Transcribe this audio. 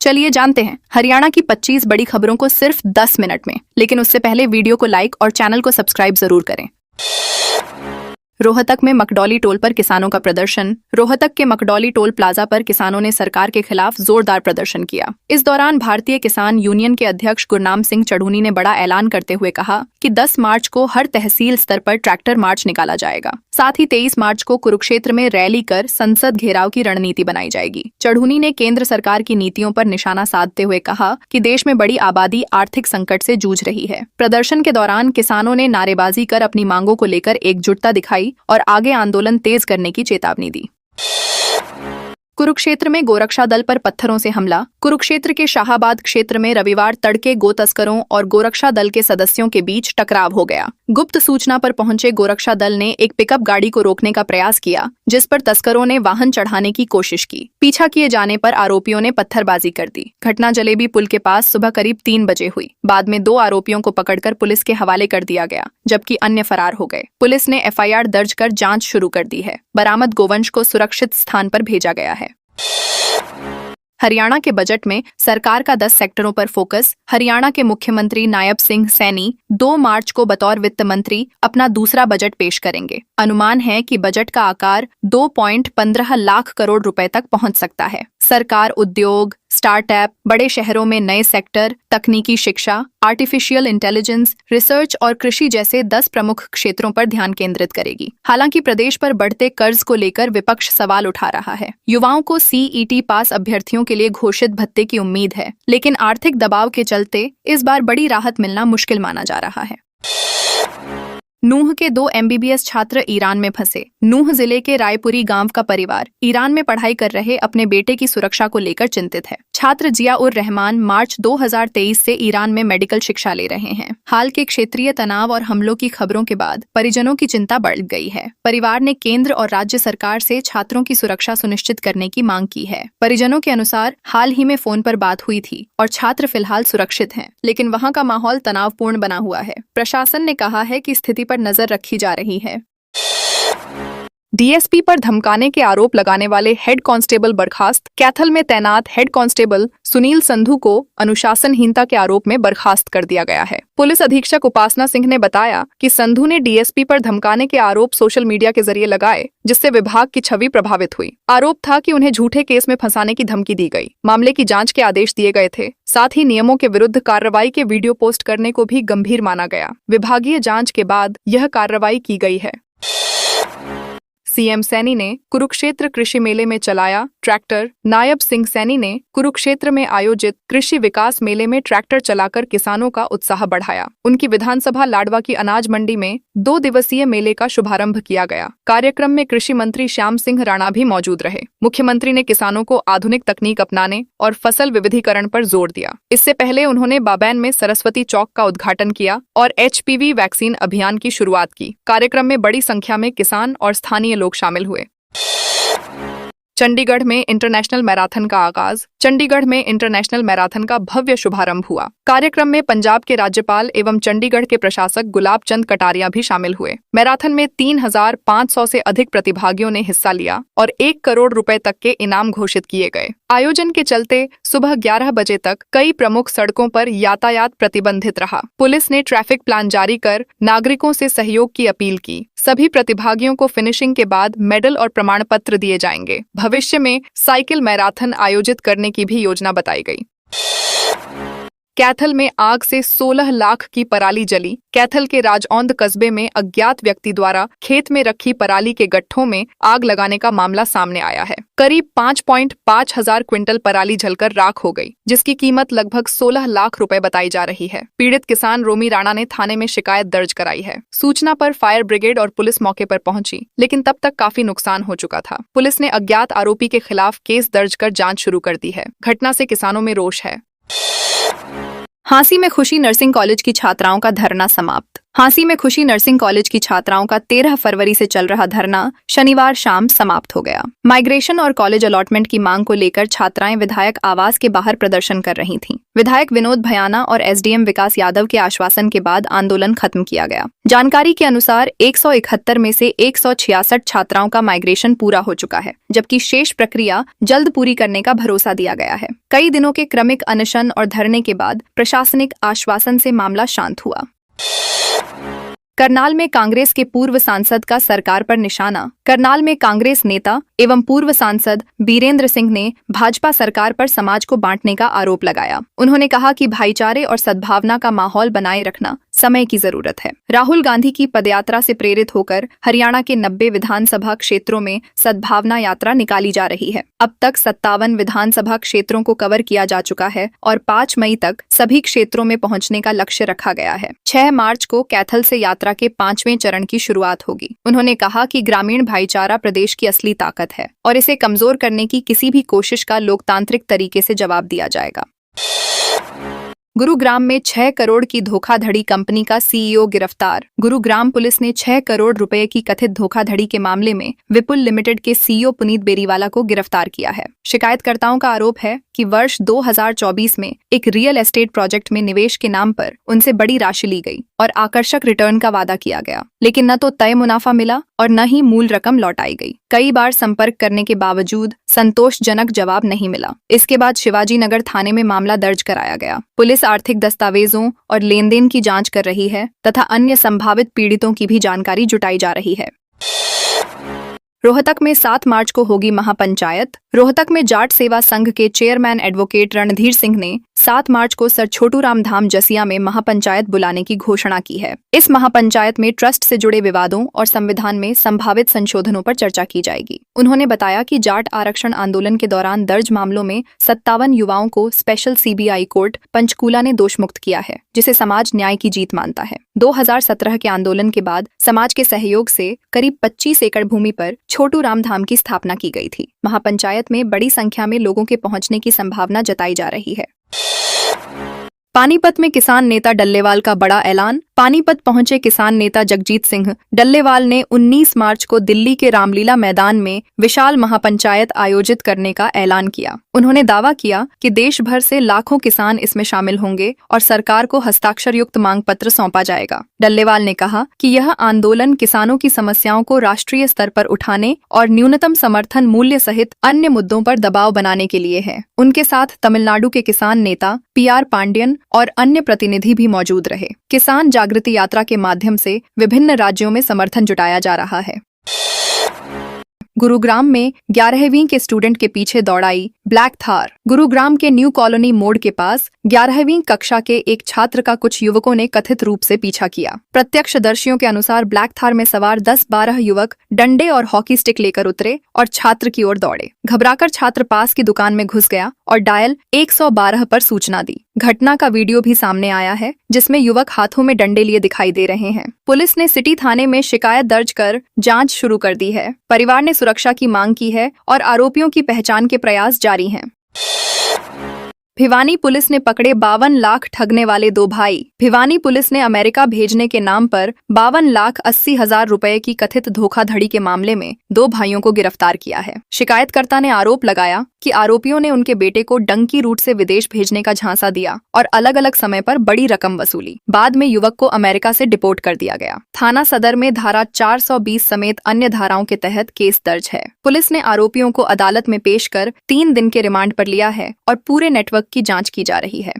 चलिए जानते हैं हरियाणा की 25 बड़ी खबरों को सिर्फ 10 मिनट में। लेकिन उससे पहले वीडियो को लाइक और चैनल को सब्सक्राइब जरूर करें। रोहतक में मकडौली टोल पर किसानों का प्रदर्शन। रोहतक के मकडौली टोल प्लाजा पर किसानों ने सरकार के खिलाफ जोरदार प्रदर्शन किया। इस दौरान भारतीय किसान यूनियन के अध्यक्ष गुरनाम सिंह चढ़ूनी ने बड़ा ऐलान करते हुए कहा कि 10 मार्च को हर तहसील स्तर पर ट्रैक्टर मार्च निकाला जाएगा। साथ ही 23 मार्च को कुरुक्षेत्र में रैली कर संसद घेराव की रणनीति बनाई जाएगी। चढ़ूनी ने केंद्र सरकार की नीतियों पर निशाना साधते हुए कहा कि देश में बड़ी आबादी आर्थिक संकट से जूझ रही है। प्रदर्शन के दौरान किसानों ने नारेबाजी कर अपनी मांगों को लेकर एकजुटता दिखाई और आगे आंदोलन तेज करने की चेतावनी दी। कुरुक्षेत्र में गोरक्षा दल पर पत्थरों से हमला। कुरुक्षेत्र के शाहाबाद क्षेत्र में रविवार तड़के गो तस्करों और गोरक्षा दल के सदस्यों के बीच टकराव हो गया। गुप्त सूचना पर पहुंचे गोरक्षा दल ने एक पिकअप गाड़ी को रोकने का प्रयास किया, जिस पर तस्करों ने वाहन चढ़ाने की कोशिश की। पीछा किए जाने पर आरोपियों ने पत्थरबाजी कर दी। घटना जलेबी पुल के पास सुबह करीब 3 बजे हुई। बाद में 2 आरोपियों को पकड़कर पुलिस के हवाले कर दिया गया, जबकि अन्य फरार हो गए। पुलिस ने FIR दर्ज कर जांच शुरू कर दी है। बरामद गोवंश को सुरक्षित स्थान पर भेजा गया है। हरियाणा के बजट में सरकार का 10 सेक्टरों पर फोकस। हरियाणा के मुख्यमंत्री नायब सिंह सैनी 2 मार्च को बतौर वित्त मंत्री अपना दूसरा बजट पेश करेंगे। अनुमान है कि बजट का आकार 2.15 लाख करोड़ रुपए तक पहुंच सकता है। सरकार उद्योग, स्टार्टअप, बड़े शहरों में नए सेक्टर, तकनीकी शिक्षा, आर्टिफिशियल इंटेलिजेंस, रिसर्च और कृषि जैसे 10 प्रमुख क्षेत्रों पर ध्यान केंद्रित करेगी। हालांकि प्रदेश पर बढ़ते कर्ज को लेकर विपक्ष सवाल उठा रहा है। युवाओं को CET पास अभ्यर्थियों के लिए घोषित भत्ते की उम्मीद है, लेकिन आर्थिक दबाव के चलते इस बार बड़ी राहत मिलना मुश्किल माना जा रहा है। नूह के 2 MBBS छात्र ईरान में फंसे। नूह जिले के रायपुरी गांव का परिवार ईरान में पढ़ाई कर रहे अपने बेटे की सुरक्षा को लेकर चिंतित है। छात्र जिया-उर-रहमान मार्च 2023 से ईरान में मेडिकल शिक्षा ले रहे हैं। हाल के क्षेत्रीय तनाव और हमलों की खबरों के बाद परिजनों की चिंता बढ़ गई है। परिवार ने केंद्र और राज्य सरकार से छात्रों की सुरक्षा सुनिश्चित करने की मांग की है। परिजनों के अनुसार हाल ही में फोन पर बात हुई थी और छात्र फिलहाल सुरक्षित हैं, लेकिन वहां का माहौल तनावपूर्ण बना हुआ है। प्रशासन ने कहा है कि स्थिति पर नजर रखी जा रही है। DSP पर धमकाने के आरोप लगाने वाले हेड कांस्टेबल बर्खास्त। कैथल में तैनात हेड कांस्टेबल सुनील संधू को अनुशासनहीनता के आरोप में बर्खास्त कर दिया गया है। पुलिस अधीक्षक उपासना सिंह ने बताया कि संधू ने DSP पर धमकाने के आरोप सोशल मीडिया के जरिए लगाए, जिससे विभाग की छवि प्रभावित हुई। आरोप था कि उन्हें झूठे केस में फंसाने की धमकी दी गई। मामले की जांच के आदेश दिए गए थे। साथ ही नियमों के विरुद्ध कार्रवाई के वीडियो पोस्ट करने को भी गंभीर माना गया। विभागीय जांच के बाद यह कार्रवाई की गई है। CM सैनी ने कुरुक्षेत्र कृषि मेले में चलाया ट्रैक्टर। नायब सिंह सैनी ने कुरुक्षेत्र में आयोजित कृषि विकास मेले में ट्रैक्टर चलाकर किसानों का उत्साह बढ़ाया। उनकी विधानसभा लाडवा की अनाज मंडी में 2 दिवसीय मेले का शुभारंभ किया गया। कार्यक्रम में कृषि मंत्री श्याम सिंह राणा भी मौजूद रहे। मुख्यमंत्री ने किसानों को आधुनिक तकनीक अपनाने और फसल विविधीकरण पर जोर दिया। इससे पहले उन्होंने बाबैन में सरस्वती चौक का उद्घाटन किया और HPV वैक्सीन अभियान की शुरुआत की। कार्यक्रम में बड़ी संख्या में किसान और स्थानीय लोग शामिल हुए। चंडीगढ़ में इंटरनेशनल मैराथन का आगाज। चंडीगढ़ में इंटरनेशनल मैराथन का भव्य शुभारंभ हुआ। कार्यक्रम में पंजाब के राज्यपाल एवं चंडीगढ़ के प्रशासक गुलाब चंद कटारिया भी शामिल हुए। मैराथन में 3500 से अधिक प्रतिभागियों ने हिस्सा लिया और 1 करोड़ रुपए तक के इनाम घोषित किए गए। आयोजन के चलते सुबह 11 बजे तक कई प्रमुख सड़कों पर यातायात प्रतिबंधित रहा। पुलिस ने ट्रैफिक प्लान जारी कर नागरिकों से सहयोग की अपील की। सभी प्रतिभागियों को फिनिशिंग के बाद मेडल और प्रमाण पत्र दिए जाएंगे। भविष्य में साइकिल मैराथन आयोजित करने की भी योजना बताई गई। कैथल में आग से 16 लाख की पराली जली। कैथल के राजौंद कस्बे में अज्ञात व्यक्ति द्वारा खेत में रखी पराली के गट्ठों में आग लगाने का मामला सामने आया है। करीब 5.5 हजार क्विंटल पराली जलकर राख हो गई, जिसकी कीमत लगभग 16 लाख रुपए बताई जा रही है। पीड़ित किसान रोमी राणा ने थाने में शिकायत दर्ज कराई है। सूचना पर फायर ब्रिगेड और पुलिस मौके पर पहुंची, लेकिन तब तक काफी नुकसान हो चुका था। पुलिस ने अज्ञात आरोपी के खिलाफ केस दर्ज कर जांच शुरू कर दी है। घटना से किसानों में रोष है। हांसी में खुशी नर्सिंग कॉलेज की छात्राओं का धरना समाप्त। हांसी में खुशी नर्सिंग कॉलेज की छात्राओं का 13 फरवरी से चल रहा धरना शनिवार शाम समाप्त हो गया। माइग्रेशन और कॉलेज अलॉटमेंट की मांग को लेकर छात्राएं विधायक आवास के बाहर प्रदर्शन कर रही थीं। विधायक विनोद भयाना और एसडीएम विकास यादव के आश्वासन के बाद आंदोलन खत्म किया गया। जानकारी के अनुसार 171 में से 166 छात्राओं का माइग्रेशन पूरा हो चुका है, जबकि शेष प्रक्रिया जल्द पूरी करने का भरोसा दिया गया है। कई दिनों के क्रमिक अनशन और धरने के बाद प्रशासनिक आश्वासन से मामला शांत हुआ। करनाल में कांग्रेस के पूर्व सांसद का सरकार पर निशाना। करनाल में कांग्रेस नेता एवं पूर्व सांसद बीरेंद्र सिंह ने भाजपा सरकार पर समाज को बांटने का आरोप लगाया। उन्होंने कहा कि भाईचारे और सद्भावना का माहौल बनाए रखना समय की जरूरत है। राहुल गांधी की पदयात्रा से प्रेरित होकर हरियाणा के 90 विधानसभा क्षेत्रों में सद्भावना यात्रा निकाली जा रही है। अब तक 57 विधानसभा क्षेत्रों को कवर किया जा चुका है और 5 मई तक सभी क्षेत्रों में पहुंचने का लक्ष्य रखा गया है। 6 मार्च को कैथल से यात्रा के 5वें चरण की शुरुआत होगी। उन्होंने कहा कि ग्रामीण भाईचारा प्रदेश की असली ताकत है और इसे कमजोर करने की किसी भी कोशिश का लोकतांत्रिक तरीके से जवाब दिया जाएगा। गुरुग्राम में 6 करोड़ की धोखाधड़ी कंपनी का सीईओ गिरफ्तार। गुरुग्राम पुलिस ने 6 करोड़ रुपए की कथित धोखाधड़ी के मामले में विपुल लिमिटेड के सीईओ पुनीत बेरीवाला को गिरफ्तार किया है। शिकायतकर्ताओं का आरोप है कि वर्ष 2024 में एक रियल एस्टेट प्रोजेक्ट में निवेश के नाम पर उनसे बड़ी राशि ली गई और आकर्षक रिटर्न का वादा किया गया, लेकिन न तो तय मुनाफा मिला और न ही मूल रकम लौटाई गई। कई बार संपर्क करने के बावजूद संतोषजनक जवाब नहीं मिला। इसके बाद शिवाजी नगर थाने में मामला दर्ज कराया गया। पुलिस आर्थिक दस्तावेजों और लेनदेन की जांच कर रही है तथा अन्य संभावित पीड़ितों की भी जानकारी जुटाई जा रही है। रोहतक में 7 मार्च को होगी महापंचायत। रोहतक में जाट सेवा संघ के चेयरमैन एडवोकेट रणधीर सिंह ने 7 मार्च को सर छोटू राम धाम जसिया में महापंचायत बुलाने की घोषणा की है। इस महापंचायत में ट्रस्ट से जुड़े विवादों और संविधान में संभावित संशोधनों पर चर्चा की जाएगी। उन्होंने बताया कि जाट आरक्षण आंदोलन के दौरान दर्ज मामलों में 57 युवाओं को स्पेशल सीबीआई कोर्ट पंचकूला ने दोषमुक्त किया है, जिसे समाज न्याय की जीत मानता है। 2017 के आंदोलन के बाद समाज के सहयोग से करीब 25 एकड़ भूमि पर छोटू राम धाम की स्थापना की गई थी। महापंचायत में बड़ी संख्या में लोगों के पहुंचने की संभावना जताई जा रही है। पानीपत में किसान नेता डल्लेवाल का बड़ा ऐलान। पानीपत पहुंचे किसान नेता जगजीत सिंह डल्लेवाल ने 19 मार्च को दिल्ली के रामलीला मैदान में विशाल महापंचायत आयोजित करने का ऐलान किया। उन्होंने दावा किया कि देश भर से लाखों किसान इसमें शामिल होंगे और सरकार को हस्ताक्षर युक्त मांग पत्र सौंपा जाएगा। डल्लेवाल ने कहा कि यह आंदोलन किसानों की समस्याओं को राष्ट्रीय स्तर पर उठाने और न्यूनतम समर्थन मूल्य सहित अन्य मुद्दों पर दबाव बनाने के लिए है। उनके साथ तमिलनाडु के किसान नेता PR पांडियन और अन्य प्रतिनिधि भी मौजूद रहे। किसान जागृति यात्रा के माध्यम से विभिन्न राज्यों में समर्थन जुटाया जा रहा है। गुरुग्राम में 11वीं के स्टूडेंट के पीछे दौड़ाई ब्लैक थार। गुरुग्राम के न्यू कॉलोनी मोड़ के पास 11वीं कक्षा के एक छात्र का कुछ युवकों ने कथित रूप से पीछा किया। प्रत्यक्षदर्शियों के अनुसार ब्लैक थार में सवार 10-12 युवक डंडे और हॉकी स्टिक लेकर उतरे और छात्र की ओर दौड़े। घबराकर छात्र पास की दुकान में घुस गया और डायल 112 पर सूचना दी। घटना का वीडियो भी सामने आया है, जिसमें युवक हाथों में डंडे लिए दिखाई दे रहे हैं। पुलिस ने सिटी थाने में शिकायत दर्ज कर जांच शुरू कर दी है। परिवार ने सुरक्षा की मांग की है और आरोपियों की पहचान के प्रयास जारी हैं। भिवानी पुलिस ने पकड़े 52 लाख ठगने वाले 2 भाई। भिवानी पुलिस ने अमेरिका भेजने के नाम पर 52,80,000 रुपए की कथित धोखाधड़ी के मामले में 2 भाइयों को गिरफ्तार किया है। शिकायतकर्ता ने आरोप लगाया कि आरोपियों ने उनके बेटे को डंकी रूट से विदेश भेजने का झांसा दिया और अलग अलग समय पर बड़ी रकम वसूली। बाद में युवक को अमेरिका से डिपोर्ट कर दिया गया। थाना सदर में धारा 420 समेत अन्य धाराओं के तहत केस दर्ज है। पुलिस ने आरोपियों को अदालत में पेश कर 3 दिन के रिमांड पर लिया है और पूरे नेटवर्क की जांच की जा रही है।